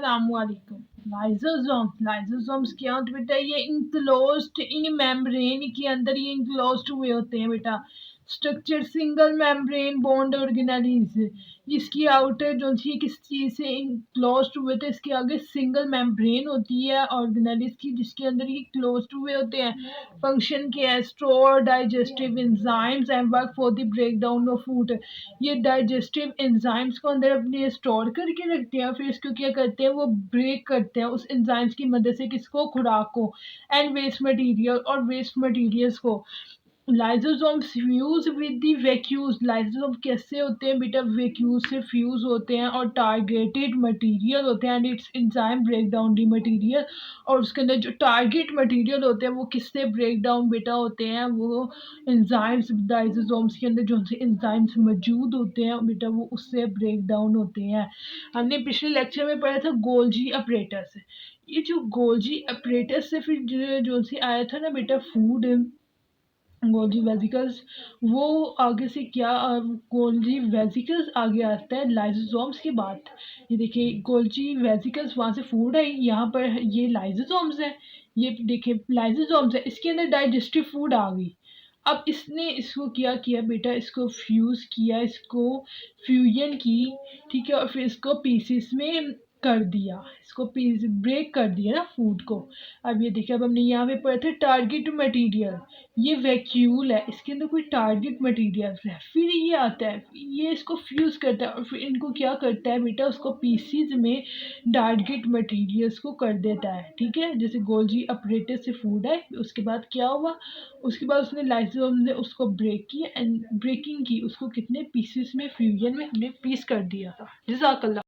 अस्सलामुअलैकुम। लाइसोसोम्स क्या होते हैं बेटा? ये इनक्लोज्ड इन मेम्ब्रेन के अंदर ये इनक्लोज्ड हुए होते हैं बेटा। Structure single membrane bond organelles. इसकी आउटर जो थी किस चीज से इनक्लोज्ड हुए थे, इसके आगे सिंगल मेम्ब्रेन होती है ऑर्गेनेलिज की, जिसके अंदर ये क्लोज्ड हुए होते हैं। फंक्शन क्या है? Store digestive enzymes and work for the break down of food. ये डाइजेस्टिव एंजाइम्स को अंदर अपने स्टोर करके रखते हैं, फिर इसको क्या करते हैं, वो ब्रेक करते हैं उस एंजाइम्स की मदद से, किसको? खुराक को एंड वेस्ट मटेरियल, और वेस्ट मटेरियल्स को। Lysosomes fuse with the vacuoles. Lysosome कैसे होते हैं बेटा? वैक्यूल्स से फ्यूज होते हैं और टारगेटेड मटेरियल होते हैं, and its enzyme break down the material. और उसके अंदर जो टारगेट मटेरियल होते हैं वो किससे ब्रेक डाउन बेटा होते हैं? वो एंजाइम्स, लाइसोसोम्स के अंदर जो से एंजाइम्स मौजूद होते हैं बेटा, वो उससे ब्रेक डाउन होते हैं। हमने पिछले लेक्चर में पढ़ा था गोल्जी अपरेटस। ये जो गोल्जी अपरेटस से फिर जो से आया था ना बेटा फूड, गोल्जी वेसिकल्स, वो आगे से क्या गोल्जी वेसिकल्स आगे आता है लाइसोसोम्स के बाद। ये देखिए गोल्जी वेसिकल्स वहाँ से फूड है, यहाँ पर ये लाइसोसोम्स है। ये देखिए लाइसोसोम्स है, इसके अंदर डाइजेस्टिव फूड आ गई। अब इसने इसको क्या किया बेटा? इसको फ्यूज किया, इसको फ्यूजन की, ठीक है, और फिर इसको पीसेस में कर दिया, इसको पीस ब्रेक कर दिया ना फूड को। अब ये देखिए, अब हमने यहाँ पे पढ़ा था टारगेट मटेरियल। ये वैक्यूल है, इसके अंदर कोई टारगेट मटेरियल है, फिर ये आता है, ये इसको फ्यूज करता है और फिर इनको क्या करता है बेटा? उसको पीसीज में टारगेट मटेरियल्स को कर देता है, ठीक है। जैसे गोल्जी अपरेटस से फूड है, उसके बाद क्या हुआ? उसके बाद उसने लाइसोसोम ने उसको ब्रेक किया एंड ब्रेकिंग की, उसको कितने पीसेस में, फ्यूजन में हमने पीस कर दिया था। जज़ाकल्लाह।